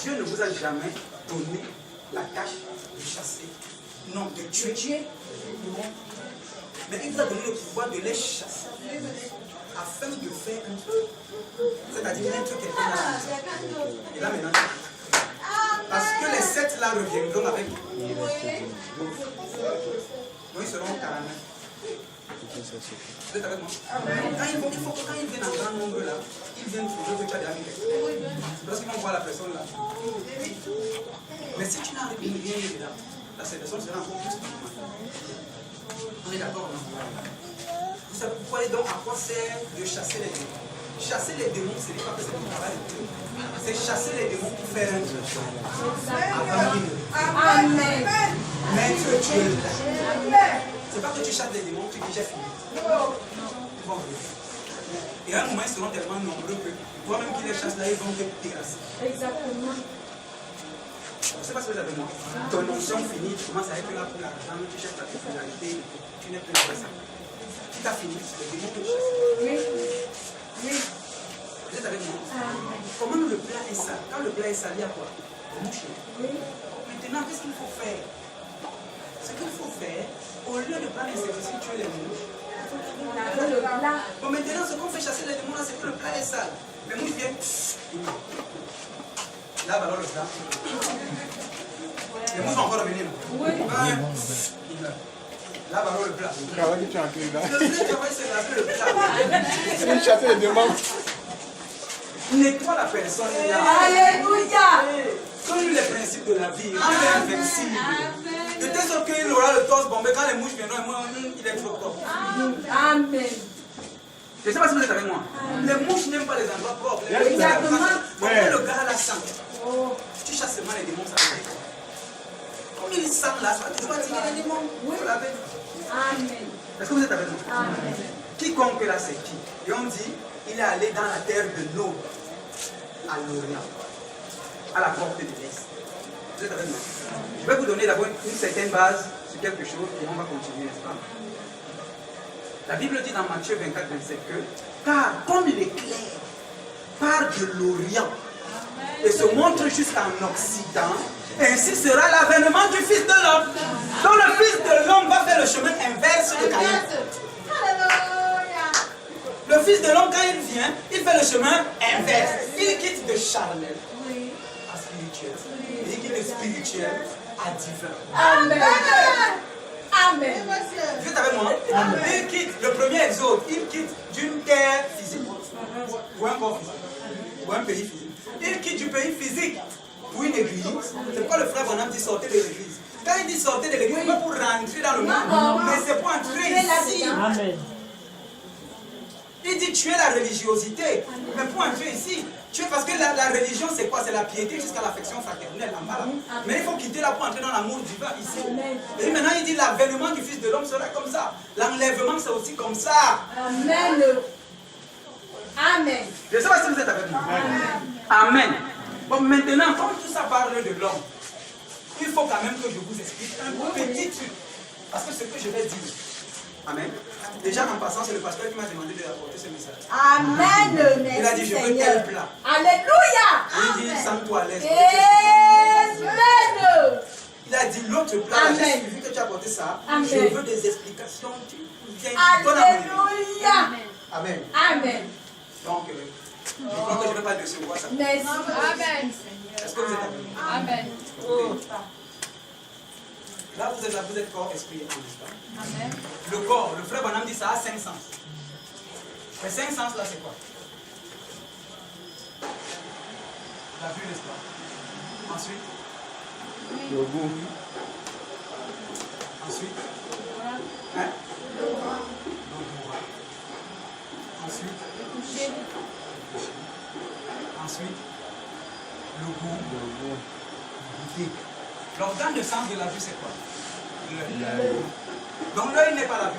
S1: Dieu ne vous a jamais donné la tâche de chasser, non, de tuer. Mais il vous a donné le pouvoir de les chasser afin de faire un truc. C'est-à-dire mettre quelqu'un dans la maison. Et là maintenant, parce que les 7 là reviendront avec nous. Donc ils seront 49. Vous êtes avec moi? Il faut que quand ils viennent en grand nombre là, ils viennent trouver que tu as déjà mis quelqu'un. Lorsqu'ils vont voir la personne là. Mais si tu n'as rien de là, cette personne sera encore plus mal. On est d'accord, non? Vous savez pourquoi et donc à quoi sert de chasser les démons? Chasser les démons, ce n'est pas que c'est du travail de Dieu. C'est chasser les démons pour faire un truc. Avant qu'ils ne.
S5: Amen.
S1: Mettre Dieu là. C'est pas que tu chasses les démons, tu dis j'ai fini. Ils vont venir. Et à un moment, ils seront tellement nombreux que toi-même qui les chasses là, ils vont te terrasser.
S5: Exactement.
S1: Je ne sais pas si vous avez moi. Ton onction finie, tu commences à être là pour l'argent, tu cherches la popularité, tu n'es plus là pour ça. Tu t'as fini, c'est le démon que tu chasses.
S5: Oui. Oui.
S1: Vous êtes avec moi? Comment le plat est sale? Quand le plat est sale, il y a quoi? Le moucher.
S5: Oui.
S1: Maintenant, qu'est-ce qu'il faut faire? Ce qu'il faut faire, au lieu de prendre l'insecticide, tuer les mouches,
S5: On a le plat.
S1: bon, maintenant, ce qu'on fait chasser les démons là, c'est que le plat est sale. Les mouches viennent. Là, alors le plat. Les mouches vont encore revenir.
S5: Oui.
S1: Il meurt. Là, alors le plat.
S4: Le travail que tu as accueilli là.
S1: Le vrai travail, c'est laver le plat.
S4: C'est chasser les démons.
S1: Nettoie la personne.
S5: Alléluia.
S1: Donne-lui les principes de la vie. Il est invincible. De telle sorte qu'il aura le torse bombé. Quand les mouches viendront, il est trop propre.
S5: Amen.
S1: Je ne sais pas si vous êtes avec moi. Les mouches n'aiment pas les endroits propres. Les mouches
S5: Exactement.
S1: quand le gars là sent, tu chasses seulement les démons, ça va aller. Comme il sent là, ça va toujours attirer les démons.
S5: Oui.
S1: Faut laver.
S5: Amen.
S1: Est-ce que vous êtes avec moi?
S5: Amen.
S1: Quiconque là, c'est qui? Et on dit, il est allé dans la terre de Nod, à l'Orient, à la porte de l'Est. Vous êtes avec moi? Je vais vous donner d'abord une certaine base sur quelque chose et on va continuer, n'est-ce pas? La Bible dit dans Matthieu 24, 27 que, car comme l'éclair part de l'Orient et se montre jusqu'en Occident, ainsi sera l'avènement du Fils de l'homme. Donc le Fils de l'homme va faire le chemin inverse de Caïn. Le Fils de l'homme, quand il vient, il fait le chemin inverse. Il quitte de charnel à spirituel. Il quitte de spirituel à divin.
S5: Amen. Amen.
S1: Vous êtes avec moi? Il quitte le premier exode. Il quitte d'une terre physique ou un corps physique ou un pays physique. Il quitte du pays physique pour une église. C'est pourquoi le frère Branham dit sortez de l'église. Quand il dit sortez de l'église, c'est pas pour rentrer dans le monde, mais c'est pour entrer ici.
S6: Amen.
S1: Il dit tuer la religiosité, mais pour entrer ici. Parce que la religion, c'est quoi? C'est la piété jusqu'à l'affection fraternelle en bas. Mais il faut quitter là pour entrer dans l'amour divin ici. Et maintenant, il dit l'avènement du Fils de l'homme sera comme ça. L'enlèvement, c'est aussi comme ça.
S5: Amen. Amen.
S1: Je ne sais pas si vous êtes avec moi. Amen. Bon, maintenant, comme tout ça parle de l'homme, il faut quand même que je vous explique un petit truc. Parce que ce que je vais dire. Amen. Déjà en passant, c'est le pasteur qui m'a demandé de apporter ce message.
S5: Amen.
S1: Il a dit, je veux tel plat.
S5: Alléluia.
S1: Il dit, sans toilette.
S5: Amen.
S1: Il a dit, l'autre plat, j'ai suivi que tu as apporté ça.
S5: Amen.
S1: Je veux des explications. Tu viens,
S5: Alléluia.
S1: Amen.
S5: Amen.
S1: Donc, je crois que je ne vais pas décevoir ça.
S5: Merci.
S2: Amen.
S1: Est-ce que vous êtes avec moi?
S2: Amen.
S1: Là, vous êtes corps, esprit, âme, n'est-ce pas?
S2: Amen.
S1: Le corps, le frère Branham dit ça a 5 sens. Les 5 sens là, c'est quoi? La vue, n'est-ce pas? Ensuite,
S4: Le goût.
S1: ensuite, hein? L'odorat. Ensuite, ensuite, le goût. Goûter. L'organe de sens de la vue, c'est quoi? L'œil. Donc l'œil n'est pas la vue.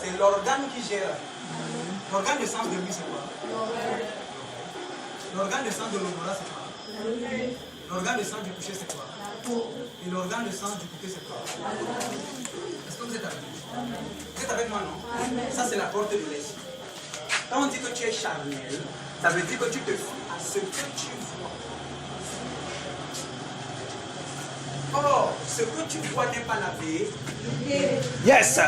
S1: C'est l'organe qui gère la vue. L'organe de sens de vue, c'est quoi? L'organe de sens de l'odorat, c'est quoi? L'organe de sens du coucher, c'est quoi? Et l'organe de sens du goûter, c'est quoi? Est-ce que vous êtes avec moi? Vous êtes avec moi, non? Ça, c'est la porte de l'esprit. Quand on dit que tu es charnel, ça veut dire que tu te fies à ce que tu vois. Or, ce que tu vois n'est pas lavé.
S4: Yes.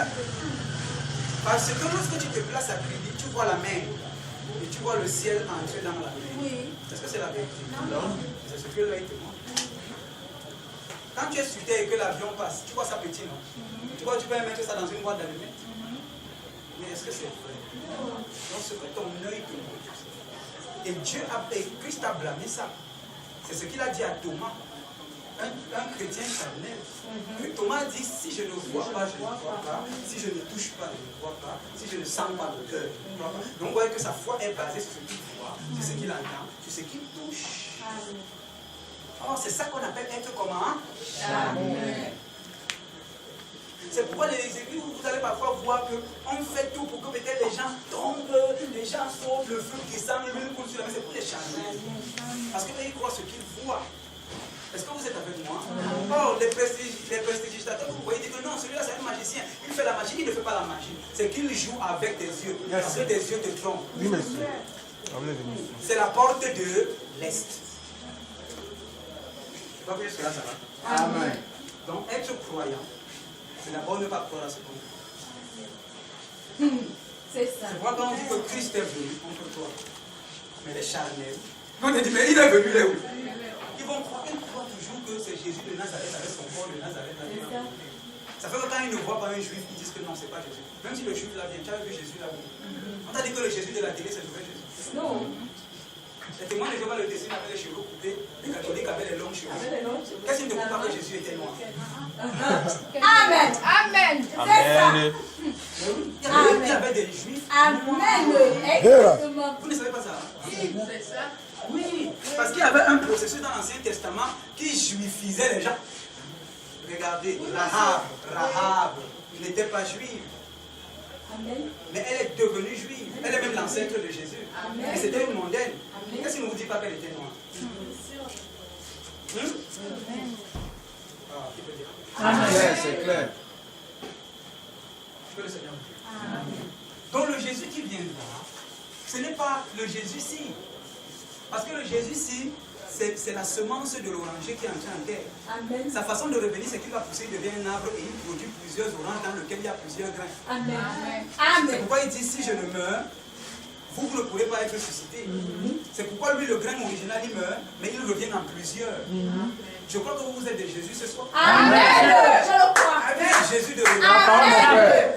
S1: Parce que lorsque tu te places à crédit, tu vois la mer. Et tu vois le ciel entrer dans la mer.
S5: Oui.
S1: Est-ce que c'est la vérité? Non. C'est ce que l'œil te montre. Quand tu es sur terre et que l'avion passe, tu vois ça petit, non? Tu vois, tu peux mettre ça dans une boîte d'allumettes. Mais est-ce que c'est vrai? Donc ce que ton œil te montre. Et Christ a blâmé ça. C'est ce qu'il a dit à Thomas. Un chrétien charnel. Thomas dit, si je ne vois pas, je ne vois pas. Si je ne touche pas, je ne vois pas. Si je ne sens pas l'odeur, je ne vois pas. Donc vous voyez que sa foi est basée sur ce qu'il voit, sur ce qu'il entend, sur ce qu'il touche. Or, c'est ça qu'on appelle être comment? Charnel. C'est pourquoi les églises, vous allez parfois voir qu'on fait tout pour que peut-être les gens tombent, les gens sautent, le feu descend, l'huile coule sur la main. C'est pour les charnels. Parce qu'ils croient ce qu'ils voient. Est-ce que vous êtes avec moi? Or, les prestigitateurs, vous voyez, disent que non, celui-là c'est un magicien. Il fait la magie, il ne fait pas la magie. C'est qu'il joue avec tes yeux. Parce que tes yeux te trompent.
S4: Oui, monsieur.
S1: C'est la porte de l'Est. Je crois que jusque-là, ça va.
S4: Amen.
S1: Donc, être croyant, c'est d'abord ne pas croire à ce qu'on dit.
S5: C'est ça.
S1: Tu vois, quand on dit que Christ est venu, on peut croire. Mais les charnels, quand on te dit, mais il est venu, il est où? Ils croient toujours que c'est Jésus de Nazareth avec son corps de Nazareth. Ça fait que quand ils ne voient pas un juif, ils disent que non, c'est pas Jésus. Même si le juif là vient, tu as vu Jésus là. On t'a dit que le Jésus de la télé, c'est le vrai Jésus.
S5: Non.
S1: Les témoins de Jéhovah le dessinent avec les cheveux coupés, les catholiques avec les longs cheveux. Qu'est-ce qu'ils ne croient pas que Jésus était noir?
S5: Amen.
S2: Amen.
S5: C'est ça.
S1: Il y avait des juifs.
S5: Amen. Exactement.
S1: Vous ne savez pas ça?
S2: C'est ça.
S1: Oui, parce qu'il y avait un processus dans l'Ancien Testament qui juifisait les gens. Regardez, Rahab n'était pas juive.
S5: Amen.
S1: Mais elle est devenue juive. Elle est même l'ancêtre de Jésus.
S5: Amen.
S1: Et c'était une mondaine. Qu'est-ce qu'il ne vous dit pas qu'elle était noire? Ah, qui peut dire?
S4: Amen. C'est clair.
S1: Que le Seigneur vous dise. Donc le Jésus qui viendra, ce n'est pas le Jésus-ci. Parce que le Jésus-ci, c'est la semence de l'oranger qui est entrée en terre.
S5: Amen.
S1: Sa façon de revenir, c'est qu'il va pousser, il devient un arbre et il produit plusieurs oranges dans lesquels il y a plusieurs grains.
S5: Amen.
S1: C'est
S5: Amen.
S1: pourquoi il dit, si je ne meurs, vous ne pourrez pas être suscité. C'est pourquoi lui, le grain original, il meurt, mais il revient en plusieurs. Je crois que vous êtes de Jésus ce soir.
S5: Amen. Je le crois.
S1: Amen. Jésus de
S5: Amen.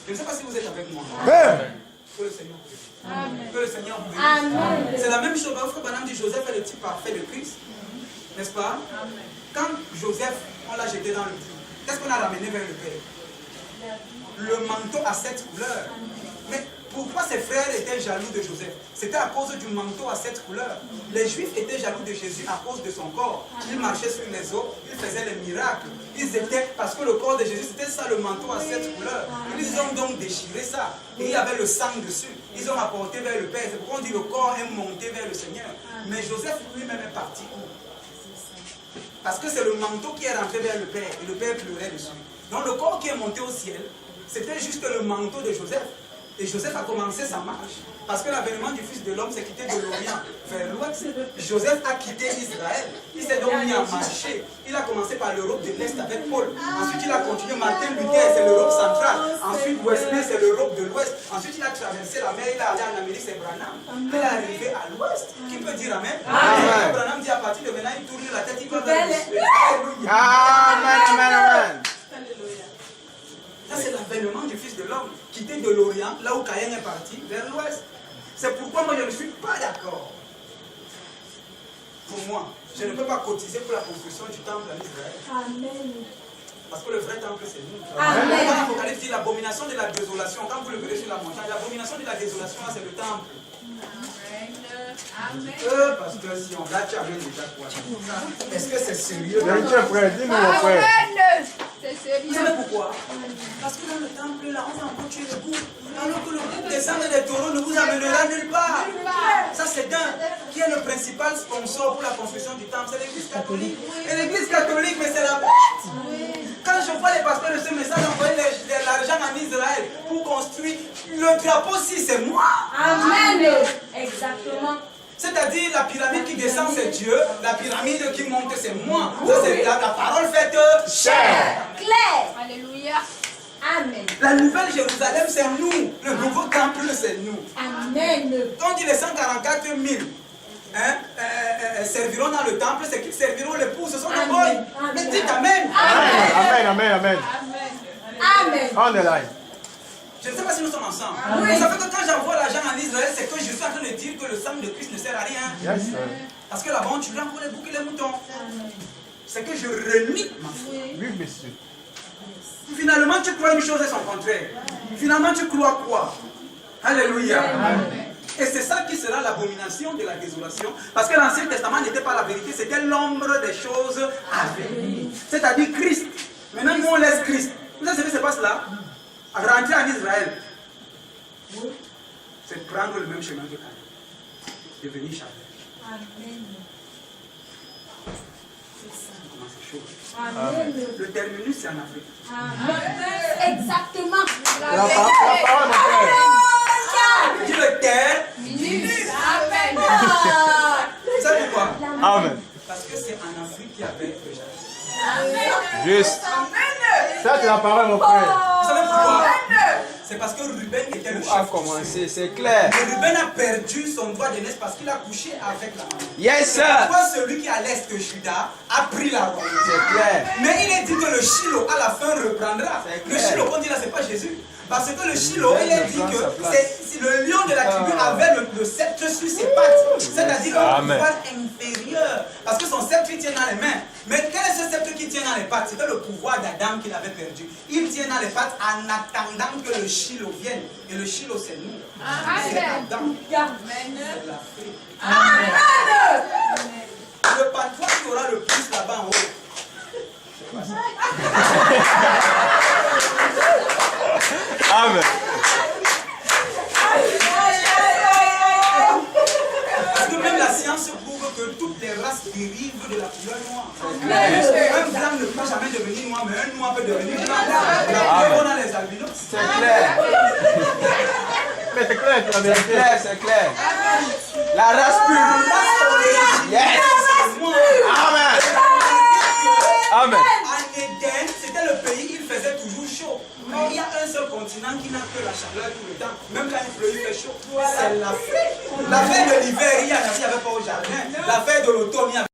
S1: Je ne sais pas si vous êtes avec moi.
S4: Amen.
S1: Que le Seigneur vous bénisse. Que le Seigneur vous bénisse.
S5: Amen.
S1: C'est la même chose. Frère Branham dit Joseph est le type parfait de Christ. N'est-ce pas? Quand Joseph, on l'a jeté dans le puits, qu'est-ce qu'on a ramené vers le Père? Le manteau à 7 couleurs. Mais Pourquoi ses frères étaient jaloux de Joseph? C'était à cause du manteau à 7 couleurs. Les Juifs étaient jaloux de Jésus à cause de son corps. Il marchait sur les eaux, il faisait les miracles. Ils étaient, parce que le corps de Jésus, c'était ça, le manteau à 7 couleurs. Ils ont donc déchiré ça. Et il y avait le sang dessus. Ils ont apporté vers le Père. C'est pourquoi on dit le corps est monté vers le Seigneur. Mais Joseph lui-même est parti où? Parce que c'est le manteau qui est rentré vers le Père. Et le Père pleurait dessus. Donc le corps qui est monté au ciel, c'était juste le manteau de Joseph. Et Joseph a commencé sa marche. Parce que l'avènement du Fils de l'homme, c'est quitté de l'Orient vers l'Ouest. Joseph a quitté Israël. Il s'est donc mis à marcher. Il a commencé par l'Europe de l'Est avec Paul. Ensuite, il a continué. Martin Luther, c'est l'Europe centrale. Ensuite, Wesley, c'est l'Europe de l'Ouest. Ensuite, il a traversé la mer. Il est allé en Amérique, c'est Branham. Il est arrivé à l'Ouest. Qui peut dire Amen? Amen. Branham dit à partir de maintenant, il tourne la tête. Il va vers l'Ouest.
S4: Amen, amen, amen.
S1: Ça, c'est l'avènement du Fils de l'homme, quitté de l'Orient, là où Caïn est parti, vers l'Ouest. C'est pourquoi moi, je ne suis pas d'accord. Pour moi, je ne peux pas cotiser pour la construction du temple en Israël.
S5: Amen.
S1: Parce que le vrai temple, c'est nous.
S5: Amen.
S1: Quand l'Apocalypse dit l'abomination de la désolation, quand vous le verrez sur la montagne, l'abomination de la désolation, là, c'est le temple. Parce que si on là, tu amènes déjà quoi? Est-ce que c'est sérieux?
S4: Vérité, frère, dis-nous, mon frère.
S2: Amen. C'est
S1: Vous
S2: sérieux.
S1: savez pourquoi? Parce que dans le temple, là, on va encore tuer le bouc. Alors que le bouc des âmes et des taureaux ne vous amènera nulle part. Ça, c'est d'un. Qui est le principal sponsor pour la construction du temple? C'est l'Église catholique. Et l'Église catholique, mais c'est la bête. Quand je vois les pasteurs de ce message envoyer l'argent en Israël pour construire le drapeau, si c'est moi.
S5: Amen. Exactement.
S1: C'est-à-dire la pyramide qui descend, c'est Dieu. La pyramide qui monte, c'est moi. Ça, c'est la parole faite chair.
S5: Claire.
S2: Alléluia.
S5: Amen.
S1: La nouvelle Jérusalem, c'est nous. Le nouveau temple, c'est nous.
S5: Amen.
S1: Quand on dit les 144 000 serviront dans le temple, c'est qu'ils serviront l'époux. Ce sont les boys. Mais dites Amen.
S4: Amen, amen, amen.
S5: Amen.
S4: On est là.
S1: Je ne sais pas si nous sommes ensemble. Vous savez que quand j'envoie l'argent en Israël, c'est que je suis en train de dire que le sang de Christ ne sert à rien.
S4: Yes, sir.
S1: Parce que là-bas, on tue encore les boucs et les moutons. C'est que je renie ma foi.
S4: Oui, monsieur.
S1: Finalement, tu crois une chose et son contraire. Finalement, tu crois quoi? Alléluia. Et c'est ça qui sera l'abomination de la désolation. Parce que l'Ancien Testament n'était pas la vérité, c'était l'ombre des choses à venir. C'est-à-dire Christ. Maintenant, nous, on laisse Christ. Vous savez ce qui se passe là? Rentrer en Israël, c'est prendre le même chemin que Caïn. Devenir chargé.
S5: Amen.
S1: Comment c'est chaud.
S5: Amen.
S1: Le terminus, c'est en Afrique.
S5: Amen. Exactement.
S4: La parole, mon frère.
S1: Dis le terre.
S2: Amen.
S1: Vous savez pourquoi?
S4: Amen.
S1: Parce que c'est en Afrique qu'il y avait le jardin.
S4: Juste. Ça, c'est la parole, mon frère.
S1: Vous savez pourquoi? C'est parce que Ruben était le
S4: Tout a
S1: chef.
S4: commencé, c'est clair.
S1: Et Ruben a perdu son droit d'aînesse parce qu'il a couché avec la maman.
S4: Yes, sir.
S1: Pourquoi celui qui est à l'est de Juda a pris la royauté?
S4: C'est clair.
S1: Mais il est dit que le Shiloh à la fin reprendra.
S4: C'est
S1: Le
S4: clair.
S1: Shiloh qu'on dit là, c'est pas Jésus. Parce que le Shiloh, il est dit
S4: prend sa
S1: que
S4: place.
S1: c'est le lion de la tribu avait le sceptre sur ses pattes. C'est-à-dire un
S3: Amen.
S1: pouvoir inférieur. Parce que son sceptre, il tient dans les mains. Mais quel est ce sceptre qui tient dans les pattes? C'était le pouvoir d'Adam qu'il avait perdu. Il tient dans les pattes en attendant que le Shiloh vienne. Et le Shiloh, c'est nous. C'est Adam. C'est l'Afrique. Le patois qui aura le plus là-bas en haut.
S3: Amen.
S1: Parce que même la science prouve que toutes les races dérivent de la couleur noire. Un blanc ne peut jamais devenir noir, mais un noir peut devenir blanc. La couleur, on a les albinos.
S4: C'est clair. Mais c'est clair, la vérité. C'est clair, c'est clair. La race pure. Yes. Amen.
S3: Amen.
S1: En Éden, c'était le pays, il faisait toujours chaud. Mais il y a un seul continent qui n'a que la chaleur tout le temps. Même quand il pleut, il fait chaud. C'est l'Afrique. La fête de l'hiver, il n'y avait pas au jardin. La fête de l'automne, il y avait